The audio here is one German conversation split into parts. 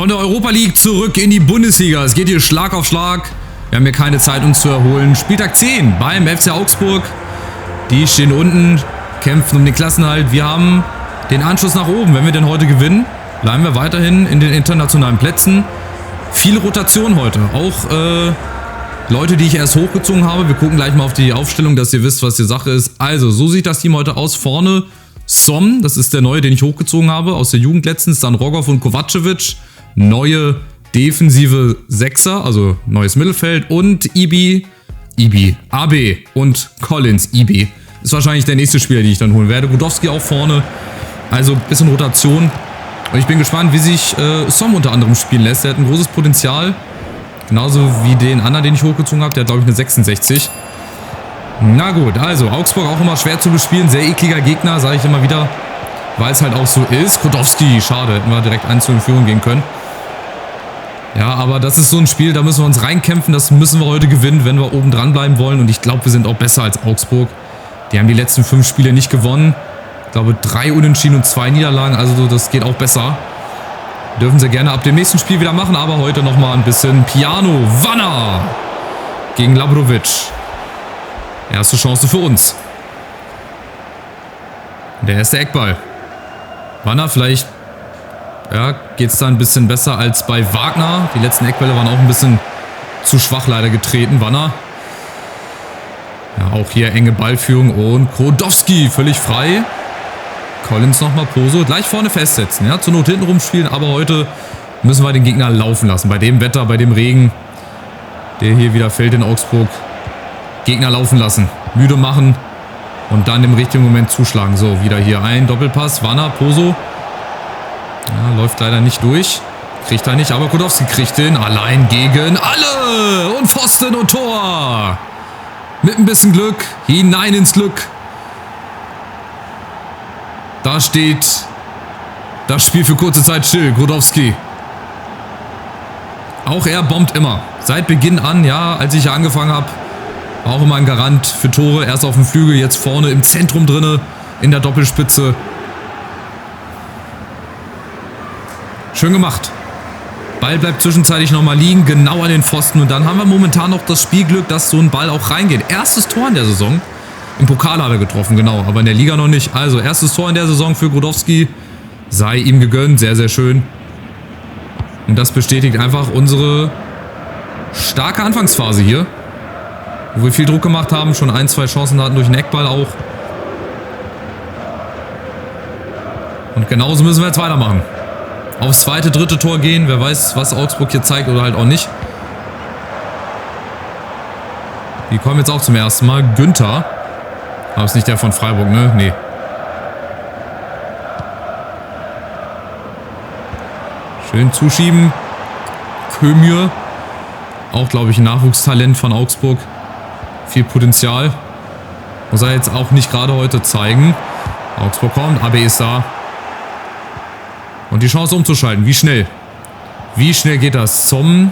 Von der Europa League zurück in die Bundesliga. Es geht hier Schlag auf Schlag. Wir haben hier keine Zeit, uns zu erholen. Spieltag 10 beim FC Augsburg. Die stehen unten, kämpfen um den Klassenerhalt. Wir haben den Anschluss nach oben. Wenn wir denn heute gewinnen, bleiben wir weiterhin in den internationalen Plätzen. Viel Rotation heute. Auch Leute, die ich erst hochgezogen habe. Wir gucken gleich mal auf die Aufstellung, dass ihr wisst, was die Sache ist. Also, so sieht das Team heute aus. Vorne Som, das ist der neue, den ich hochgezogen habe, aus der Jugend letztens. Dann Rogov und Kovacevic. Neue defensive Sechser, also neues Mittelfeld. Und AB und Collins, IB. Ist wahrscheinlich der nächste Spieler, den ich dann holen werde. Gudowski auch vorne. Also ein bisschen Rotation. Und ich bin gespannt, wie sich Som unter anderem spielen lässt. Der hat ein großes Potenzial. Genauso wie den anderen, den ich hochgezogen habe. Der hat, glaube ich, eine 66. Na gut, also Augsburg auch immer schwer zu bespielen. Sehr ekliger Gegner, sage ich immer wieder. Weil es halt auch so ist. Gudowski, schade. Hätten wir direkt 1:0 in Führung gehen können. Ja, aber das ist so ein Spiel, da müssen wir uns reinkämpfen. Das müssen wir heute gewinnen, wenn wir oben dran bleiben wollen. Und ich glaube, wir sind auch besser als Augsburg. Die haben die letzten 5 Spiele nicht gewonnen. Ich glaube, 3 Unentschieden und 2 Niederlagen. Also das geht auch besser. Dürfen sie gerne ab dem nächsten Spiel wieder machen. Aber heute nochmal ein bisschen Piano. Wanner gegen Labrovic. Erste Chance für uns. Der erste Eckball. Wanner vielleicht... Ja, geht es da ein bisschen besser als bei Wagner. Die letzten Eckbälle waren auch ein bisschen zu schwach leider getreten. Wanner. Ja, auch hier enge Ballführung und Gudowski völlig frei. Collins nochmal Poso. Gleich vorne festsetzen. Ja, zur Not hinten rumspielen, aber heute müssen wir den Gegner laufen lassen. Bei dem Wetter, bei dem Regen, der hier wieder fällt in Augsburg. Gegner laufen lassen. Müde machen und dann im richtigen Moment zuschlagen. So, wieder hier ein Doppelpass. Wanner, Poso. Ja, läuft leider nicht durch. Kriegt er nicht, aber Gudowski kriegt den. Allein gegen alle. Und Pfosten und Tor. Mit ein bisschen Glück. Hinein ins Glück. Da steht das Spiel für kurze Zeit still. Gudowski. Auch er bombt immer. Seit Beginn an, ja, als ich hier angefangen habe, war auch immer ein Garant für Tore. Erst auf dem Flügel, jetzt vorne im Zentrum drinne. In der Doppelspitze. Schön gemacht. Ball bleibt zwischenzeitlich nochmal liegen, genau an den Pfosten. Und dann haben wir momentan noch das Spielglück, dass so ein Ball auch reingeht. Erstes Tor in der Saison. Im Pokal hat er getroffen, genau. Aber in der Liga noch nicht. Also erstes Tor in der Saison für Gudowski. Sei ihm gegönnt. Sehr, sehr schön. Und das bestätigt einfach unsere starke Anfangsphase hier. Wo wir viel Druck gemacht haben. Schon 1, 2 Chancen hatten durch den Eckball auch. Und genauso müssen wir jetzt weitermachen. Aufs zweite, dritte Tor gehen. Wer weiß, was Augsburg hier zeigt oder halt auch nicht. Die kommen jetzt auch zum ersten Mal. Günther. Aber ist nicht der von Freiburg, ne? Nee. Schön zuschieben. Kömür. Auch, glaube ich, ein Nachwuchstalent von Augsburg. Viel Potenzial. Muss er jetzt auch nicht gerade heute zeigen. Augsburg kommt. AB ist da. Und die Chance umzuschalten. Wie schnell? Wie schnell geht das? Som.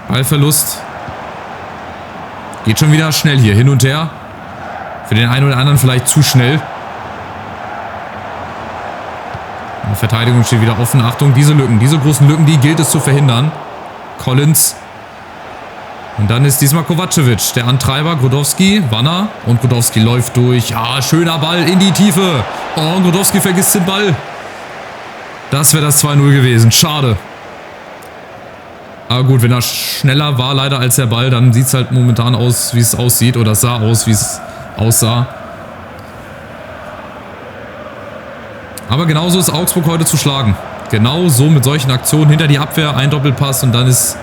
Ballverlust. Geht schon wieder schnell hier. Hin und her. Für den einen oder anderen vielleicht zu schnell. Die Verteidigung steht wieder offen. Achtung, diese Lücken. Diese großen Lücken, die gilt es zu verhindern. Collins. Und dann ist diesmal Kovacevic, der Antreiber. Gudowski, Wanner. Und Gudowski läuft durch. Ja, schöner Ball in die Tiefe. Oh, Gudowski vergisst den Ball. Das wäre das 2:0 gewesen. Schade. Aber gut, wenn er schneller war leider als der Ball, dann sieht es halt momentan aus, wie es aussieht. Oder es sah aus, wie es aussah. Aber genauso ist Augsburg heute zu schlagen. Genauso mit solchen Aktionen hinter die Abwehr. Ein Doppelpass und dann ist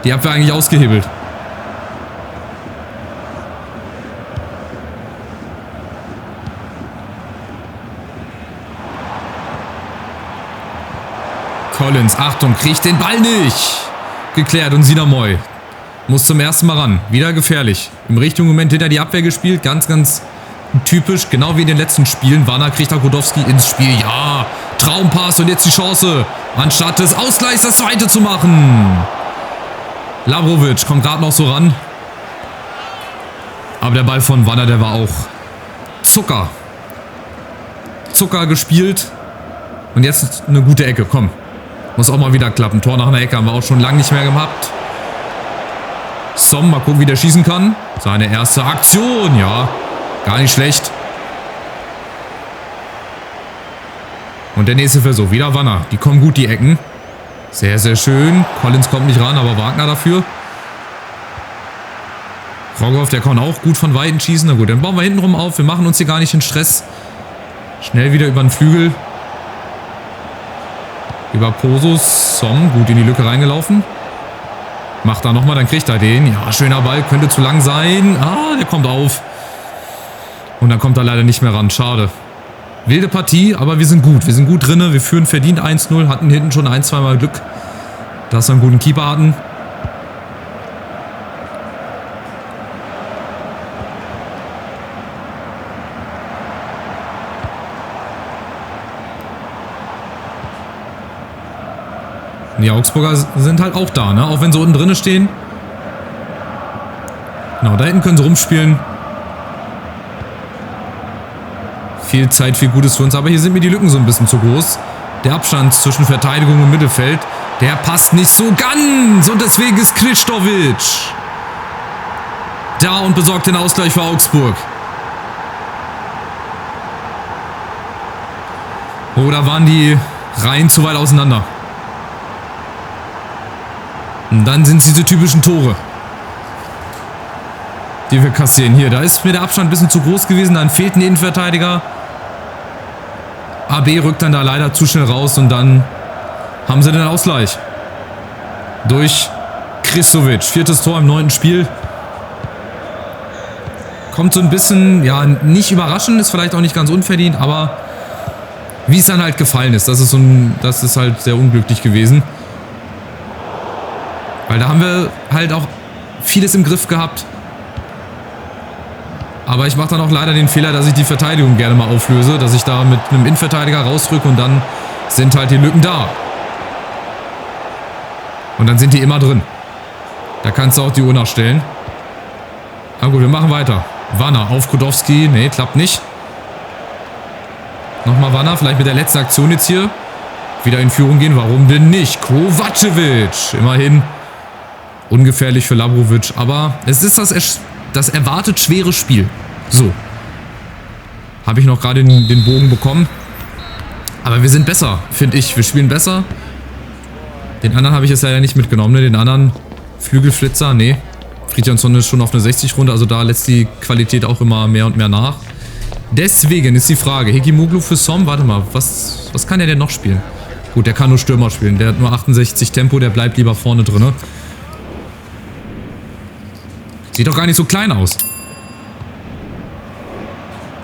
die Abwehr eigentlich ausgehebelt. Collins, Achtung, kriegt den Ball nicht. Geklärt und Sinamoy muss zum ersten Mal ran. Wieder gefährlich. Im richtigen Moment hinter die Abwehr gespielt. Ganz, ganz typisch. Genau wie in den letzten Spielen. Wanner kriegt auch Gudowski ins Spiel. Ja, Traumpass und jetzt die Chance. Anstatt des Ausgleichs das zweite zu machen. Labrovic kommt gerade noch so ran. Aber der Ball von Wanner, der war auch Zucker. Zucker gespielt. Und jetzt eine gute Ecke, komm. Muss auch mal wieder klappen. Tor nach einer Ecke haben wir auch schon lange nicht mehr gehabt. Som, mal gucken, wie der schießen kann. Seine erste Aktion, ja. Gar nicht schlecht. Und der nächste Versuch. Wieder Wanner. Die kommen gut, die Ecken. Sehr, sehr schön. Collins kommt nicht ran, aber Wagner dafür. Rogoff, der kann auch gut von Weitem schießen. Na gut, dann bauen wir hinten rum auf. Wir machen uns hier gar nicht in Stress. Schnell wieder über den Flügel. Über Posus. Som, gut in die Lücke reingelaufen. Macht da nochmal, dann kriegt er den. Ja, schöner Ball, könnte zu lang sein. Ah, der kommt auf. Und dann kommt er leider nicht mehr ran. Schade. Wilde Partie, aber wir sind gut. Wir sind gut drin. Wir führen verdient 1-0. Hatten hinten schon ein-, zweimal Glück, dass wir einen guten Keeper hatten. Die Augsburger sind halt auch da, ne? Auch wenn sie unten drin stehen. Genau, da hinten können sie rumspielen. Viel Zeit, viel Gutes für uns. Aber hier sind mir die Lücken so ein bisschen zu groß. Der Abstand zwischen Verteidigung und Mittelfeld, der passt nicht so ganz. Und deswegen ist Krzysztofic da und besorgt den Ausgleich für Augsburg. Oder waren die Reihen zu weit auseinander? Und dann sind es diese typischen Tore, die wir kassieren. Hier, da ist mir der Abstand ein bisschen zu groß gewesen. Dann fehlt ein Innenverteidiger. AB rückt dann da leider zu schnell raus und dann haben sie den Ausgleich. Durch Krzysztofic. 4. Tor im 9. Spiel. Kommt so ein bisschen, ja, nicht überraschend, ist vielleicht auch nicht ganz unverdient, aber wie es dann halt gefallen ist, das ist halt sehr unglücklich gewesen. Weil da haben wir halt auch vieles im Griff gehabt. Aber ich mache dann auch leider den Fehler, dass ich die Verteidigung gerne mal auflöse. Dass ich da mit einem Innenverteidiger rausrücke und dann sind halt die Lücken da. Und dann sind die immer drin. Da kannst du auch die Uhr nachstellen. Na gut, wir machen weiter. Wanner auf Kudowski. Nee, klappt nicht. Nochmal Wanner, vielleicht mit der letzten Aktion jetzt hier. Wieder in Führung gehen. Warum denn nicht? Kovacevic. Immerhin. Ungefährlich für Labrovic. Aber es ist das erwartet schwere Spiel. So. Habe ich noch gerade den Bogen bekommen. Aber wir sind besser, finde ich. Wir spielen besser. Den anderen habe ich jetzt leider nicht mitgenommen. Ne? Den anderen Flügelflitzer, nee. Friedjansson ist schon auf eine 60-Runde. Also da lässt die Qualität auch immer mehr und mehr nach. Deswegen ist die Frage. Hekimoglu für Som. Warte mal, was kann der denn noch spielen? Gut, der kann nur Stürmer spielen. Der hat nur 68 Tempo. Der bleibt lieber vorne drin. Sieht doch gar nicht so klein aus.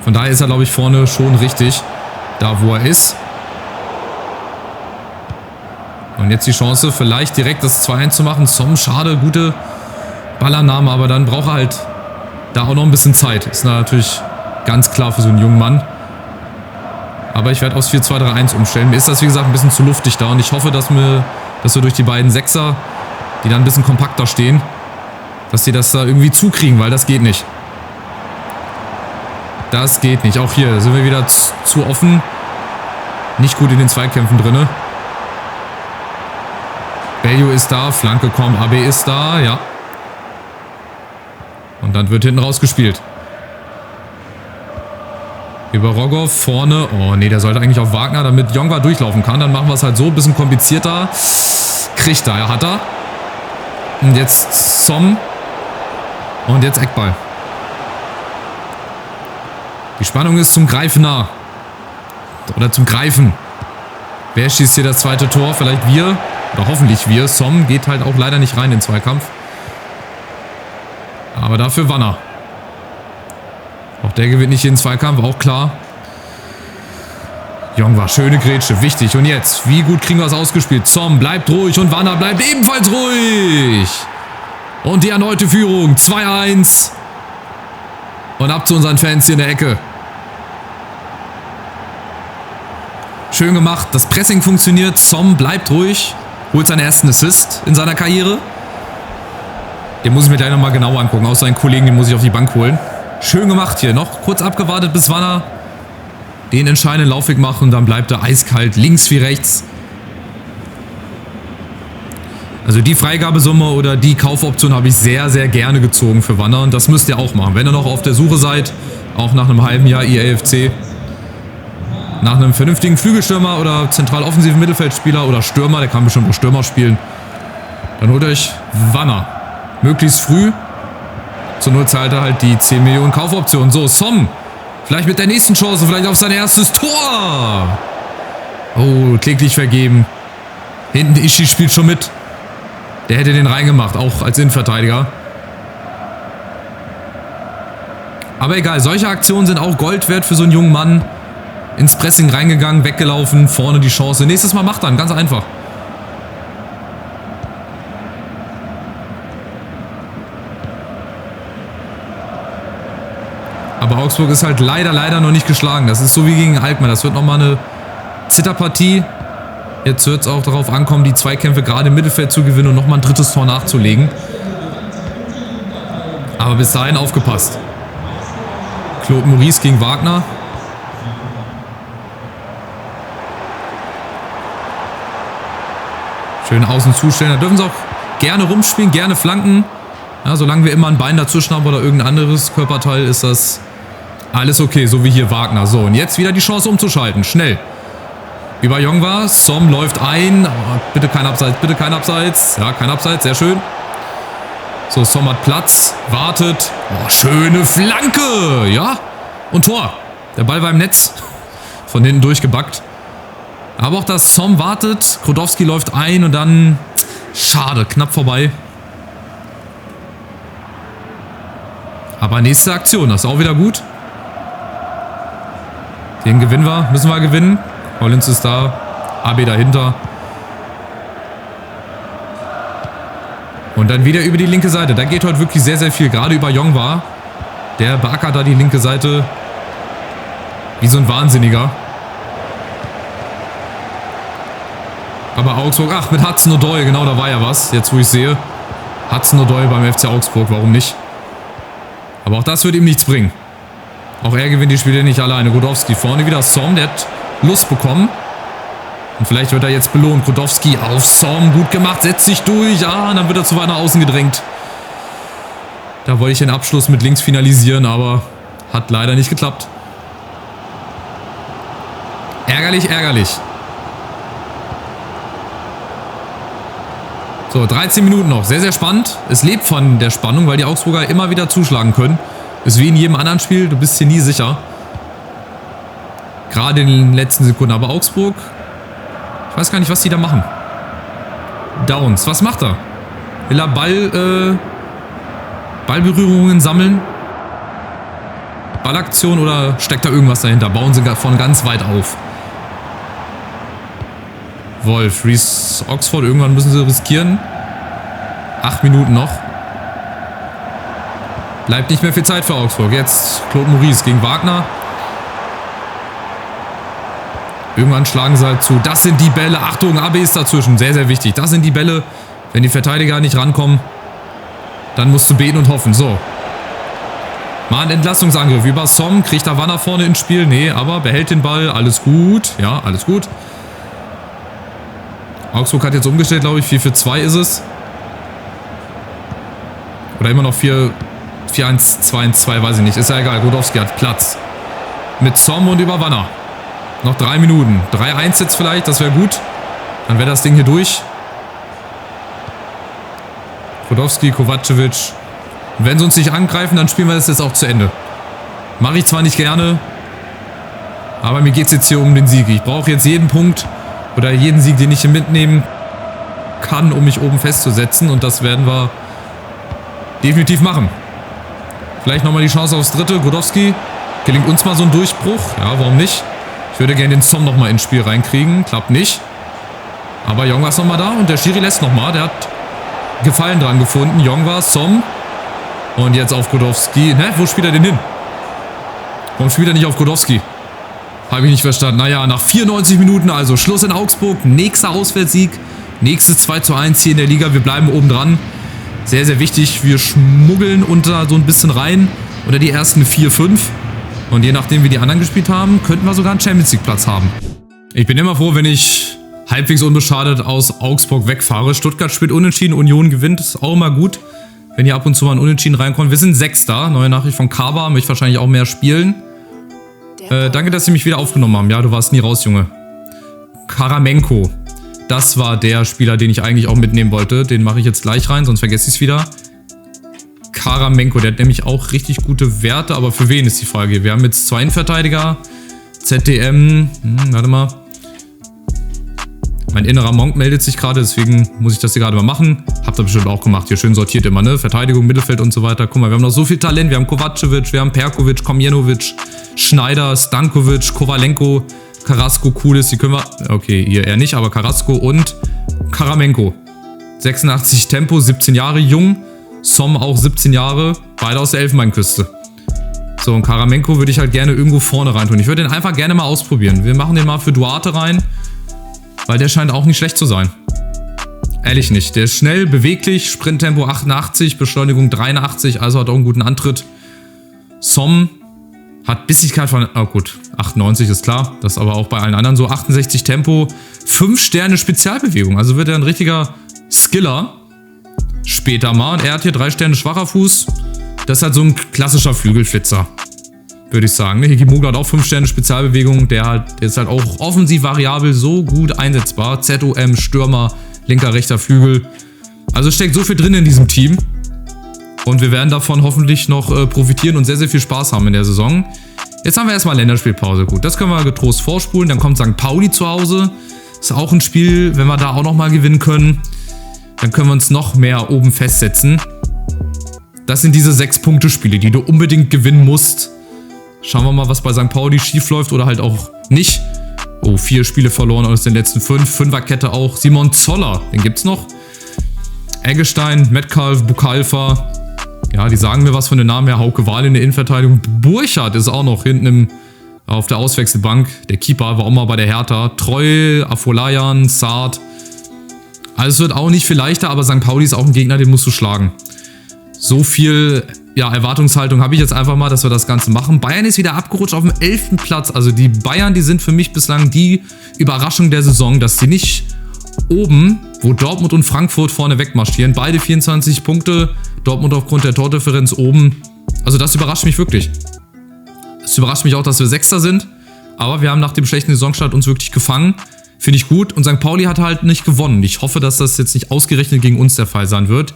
Von daher ist er, glaube ich, vorne schon richtig. Da, wo er ist. Und jetzt die Chance, vielleicht direkt das 2-1 zu machen. Som, schade, gute Ballannahme, aber dann braucht er halt da auch noch ein bisschen Zeit. Ist natürlich ganz klar für so einen jungen Mann. Aber ich werde aufs 4-2-3-1 umstellen. Mir ist das, wie gesagt, ein bisschen zu luftig da. Und ich hoffe, dass wir durch die beiden Sechser, die dann ein bisschen kompakter stehen, dass sie das da irgendwie zukriegen, weil das geht nicht. Das geht nicht. Auch hier sind wir wieder zu offen. Nicht gut in den Zweikämpfen drin. Bello ist da, Flanke kommt, AB ist da, ja. Und dann wird hinten rausgespielt. Über Rogoff, vorne. Oh nee, der sollte eigentlich auf Wagner, damit Jongwa durchlaufen kann. Dann machen wir es halt so, ein bisschen komplizierter. Kriegt er, ja, hat er. Und jetzt Som. Und jetzt Eckball. Die Spannung ist zum Greifen nah. Oder zum Greifen. Wer schießt hier das zweite Tor? Vielleicht wir. Oder hoffentlich wir. Som geht halt auch leider nicht rein in den Zweikampf. Aber dafür Wanner. Auch der gewinnt nicht jeden Zweikampf, auch klar. Jongwa, schöne Grätsche, wichtig. Und jetzt, wie gut kriegen wir es ausgespielt? Som bleibt ruhig und Wanner bleibt ebenfalls ruhig. Und die erneute Führung. 2-1. Und ab zu unseren Fans hier in der Ecke. Schön gemacht. Das Pressing funktioniert. Som bleibt ruhig. Holt seinen ersten Assist in seiner Karriere. Den muss ich mir gleich nochmal genauer angucken. Auch seinen Kollegen, den muss ich auf die Bank holen. Schön gemacht hier. Noch kurz abgewartet, bis Wanner den entscheidenden Laufweg macht und dann bleibt er eiskalt links wie rechts. Also die Freigabesumme oder die Kaufoption habe ich sehr, sehr gerne gezogen für Wanner und das müsst ihr auch machen. Wenn ihr noch auf der Suche seid, auch nach einem halben Jahr IAFC, nach einem vernünftigen Flügelstürmer oder zentral offensiven Mittelfeldspieler oder Stürmer, der kann bestimmt auch Stürmer spielen, dann holt euch Wanner. Möglichst früh. Zur Not zahlt er halt die 10 Millionen Kaufoption. So, Som. Vielleicht mit der nächsten Chance, vielleicht auf sein erstes Tor. Oh, kläglich vergeben. Hinten Ischi spielt schon mit. Der hätte den reingemacht, auch als Innenverteidiger. Aber egal, solche Aktionen sind auch Gold wert für so einen jungen Mann. Ins Pressing reingegangen, weggelaufen, vorne die Chance. Nächstes Mal macht er, ganz einfach. Aber Augsburg ist halt leider noch nicht geschlagen. Das ist so wie gegen Alkmaar. Das wird nochmal eine Zitterpartie. Jetzt wird es auch darauf ankommen, die Zweikämpfe gerade im Mittelfeld zu gewinnen und nochmal ein drittes Tor nachzulegen. Aber bis dahin aufgepasst. Claude Maurice gegen Wagner. Schön außen zustellen. Da dürfen sie auch gerne rumspielen, gerne flanken. Ja, solange wir immer ein Bein dazwischen haben oder irgendein anderes Körperteil, ist das alles okay. So wie hier Wagner. So, und jetzt wieder die Chance umzuschalten. Schnell. Über Jongwa. Som läuft ein. Oh, bitte kein Abseits, bitte kein Abseits. Ja, kein Abseits, sehr schön. So, Som hat Platz. Wartet. Oh, schöne Flanke. Ja. Und Tor. Der Ball war im Netz. Von hinten durchgebackt. Aber auch das Som wartet. Krodowski läuft ein und dann... Schade, knapp vorbei. Aber nächste Aktion, das ist auch wieder gut. Den gewinnen wir, müssen wir gewinnen. Collins ist da, AB dahinter. Und dann wieder über die linke Seite. Da geht heute wirklich sehr, sehr viel, gerade über Jongwa. Der beackert da die linke Seite wie so ein Wahnsinniger. Aber Augsburg, ach, mit Hudson-Odoi, genau, da war ja was, jetzt wo ich sehe. Hudson-Odoi beim FC Augsburg, warum nicht? Aber auch das wird ihm nichts bringen. Auch er gewinnt die Spiele nicht alleine. Grodowski vorne wieder, Som, der hat Lust bekommen. Und vielleicht wird er jetzt belohnt. Grodowski auf Som, gut gemacht, setzt sich durch. Ah, und dann wird er zu weit nach außen gedrängt. Da wollte ich den Abschluss mit links finalisieren, aber hat leider nicht geklappt. Ärgerlich, ärgerlich. So, 13 Minuten noch. Sehr, sehr spannend. Es lebt von der Spannung, weil die Augsburger immer wieder zuschlagen können. Ist wie in jedem anderen Spiel. Du bist hier nie sicher. Gerade in den letzten Sekunden. Aber Augsburg, ich weiß gar nicht, was die da machen. Downs. Was macht er? Will er Ballberührungen sammeln? Ballaktion oder steckt da irgendwas dahinter? Bauen sie von ganz weit auf. Wolf, Reece Oxford, irgendwann müssen sie riskieren. 8 Minuten noch. Bleibt nicht mehr viel Zeit für Augsburg. Jetzt Claude Maurice gegen Wagner. Irgendwann schlagen sie halt zu. Das sind die Bälle. Achtung, AB ist dazwischen. Sehr, sehr wichtig. Das sind die Bälle. Wenn die Verteidiger nicht rankommen, dann musst du beten und hoffen. So. Mal ein Entlastungsangriff. Über Som kriegt da Wanner vorne ins Spiel. Nee, aber behält den Ball. Alles gut. Ja, alles gut. Augsburg hat jetzt umgestellt, glaube ich. 4-4-2 ist es. Oder immer noch 4-1-2-1-2, weiß ich nicht. Ist ja egal. Grodowski hat Platz. Mit Som und über Wanner. Noch 3 Minuten. 3-1 jetzt vielleicht, das wäre gut. Dann wäre das Ding hier durch. Krodowski, Kovacevic. Und wenn sie uns nicht angreifen, dann spielen wir das jetzt auch zu Ende. Mache ich zwar nicht gerne, aber mir geht es jetzt hier um den Sieg. Ich brauche jetzt jeden Punkt oder jeden Sieg, den ich hier mitnehmen kann, um mich oben festzusetzen. Und das werden wir definitiv machen. Vielleicht nochmal die Chance aufs dritte. Grodowski. Gelingt uns mal so ein Durchbruch? Ja, warum nicht? Ich würde gerne den Som nochmal ins Spiel reinkriegen. Klappt nicht. Aber Jongwa ist nochmal da und der Schiri lässt nochmal. Der hat Gefallen dran gefunden. Jongwa, Som. Und jetzt auf Grodowski. Hä? Wo spielt er denn hin? Warum spielt er nicht auf Grodowski? Habe ich nicht verstanden. Naja, nach 94 Minuten also Schluss in Augsburg. Nächster Auswärtssieg. Nächstes 2:1 hier in der Liga. Wir bleiben oben dran. Sehr, sehr wichtig. Wir schmuggeln unter so ein bisschen rein. Unter die ersten 4, 5. Und je nachdem, wie die anderen gespielt haben, könnten wir sogar einen Champions-League-Platz haben. Ich bin immer froh, wenn ich halbwegs unbeschadet aus Augsburg wegfahre. Stuttgart spielt unentschieden, Union gewinnt. Ist auch immer gut, wenn hier ab und zu mal ein Unentschieden reinkommt. Wir sind Sechster. Neue Nachricht von Kaba. Möchte wahrscheinlich auch mehr spielen. Danke, dass Sie mich wieder aufgenommen haben. Ja, du warst nie raus, Junge. Karamenko. Das war der Spieler, den ich eigentlich auch mitnehmen wollte. Den mache ich jetzt gleich rein, sonst vergesse ich es wieder. Karamenko, der hat nämlich auch richtig gute Werte. Aber für wen ist die Frage? Wir haben jetzt 2 Innenverteidiger. ZDM. Warte mal. Mein innerer Monk meldet sich gerade, deswegen muss ich das hier gerade mal machen. Habt ihr bestimmt auch gemacht. Hier schön sortiert immer, ne? Verteidigung, Mittelfeld und so weiter. Guck mal, wir haben noch so viel Talent. Wir haben Kovacevic, wir haben Perkovic, Komjenovic, Schneider, Stankovic, Kovalenko, Carrasco, Kulis. Die können wir... Okay, hier eher nicht, aber Carrasco und Karamenko. 86 Tempo, 17 Jahre jung. Som auch 17 Jahre. Beide aus der Elfenbeinküste. So, und Karamenko würde ich halt gerne irgendwo vorne reintun. Ich würde den einfach gerne mal ausprobieren. Wir machen den mal für Duarte rein. Weil der scheint auch nicht schlecht zu sein. Ehrlich nicht. Der ist schnell, beweglich, Sprinttempo 88, Beschleunigung 83, also hat auch einen guten Antritt. Som hat Bissigkeit von... Oh gut, 98 ist klar. Das ist aber auch bei allen anderen so. 68 Tempo, 5 Sterne Spezialbewegung. Also wird er ein richtiger Skiller. Später mal. Und er hat hier 3 Sterne schwacher Fuß. Das ist halt so ein klassischer Flügelflitzer. Würde ich sagen. Higimoglu hat auch 5 Sterne Spezialbewegung. Der ist halt auch offensiv variabel so gut einsetzbar. ZOM, Stürmer, linker, rechter Flügel. Also steckt so viel drin in diesem Team. Und wir werden davon hoffentlich noch profitieren und sehr, sehr viel Spaß haben in der Saison. Jetzt haben wir erstmal Länderspielpause. Gut, das können wir getrost vorspulen. Dann kommt St. Pauli zu Hause. Ist auch ein Spiel, wenn wir da auch nochmal gewinnen können. Dann können wir uns noch mehr oben festsetzen. Das sind diese 6-Punkte-Spiele, die du unbedingt gewinnen musst. Schauen wir mal, was bei St. Pauli schief läuft oder halt auch nicht. Oh, 4 Spiele verloren aus den letzten 5. 5er-Kette auch. Simon Zoller, den gibt's noch. Eggestein, Metcalf, Bukalfa. Ja, die sagen mir was von den Namen her. Hauke Wahl in der Innenverteidigung. Burchard ist auch noch hinten auf der Auswechselbank. Der Keeper war auch mal bei der Hertha. Treu, Afolayan, Saad. Also es wird auch nicht viel leichter, aber St. Pauli ist auch ein Gegner, den musst du schlagen. So viel... Ja, Erwartungshaltung habe ich jetzt einfach mal, dass wir das Ganze machen. Bayern ist wieder abgerutscht auf dem 11. Platz. Also die Bayern, die sind für mich bislang die Überraschung der Saison, dass sie nicht oben, wo Dortmund und Frankfurt vorne wegmarschieren. Beide 24 Punkte, Dortmund aufgrund der Tordifferenz oben. Also das überrascht mich wirklich. Es überrascht mich auch, dass wir Sechster sind. Aber wir haben nach dem schlechten Saisonstart uns wirklich gefangen. Finde ich gut. Und St. Pauli hat halt nicht gewonnen. Ich hoffe, dass das jetzt nicht ausgerechnet gegen uns der Fall sein wird.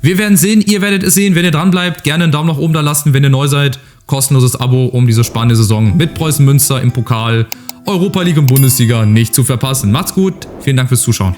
Wir werden sehen, ihr werdet es sehen. Wenn ihr dran bleibt, gerne einen Daumen nach oben da lassen. Wenn ihr neu seid, kostenloses Abo, um diese spannende Saison mit Preußen Münster im Pokal, Europa League und Bundesliga nicht zu verpassen. Macht's gut, vielen Dank fürs Zuschauen.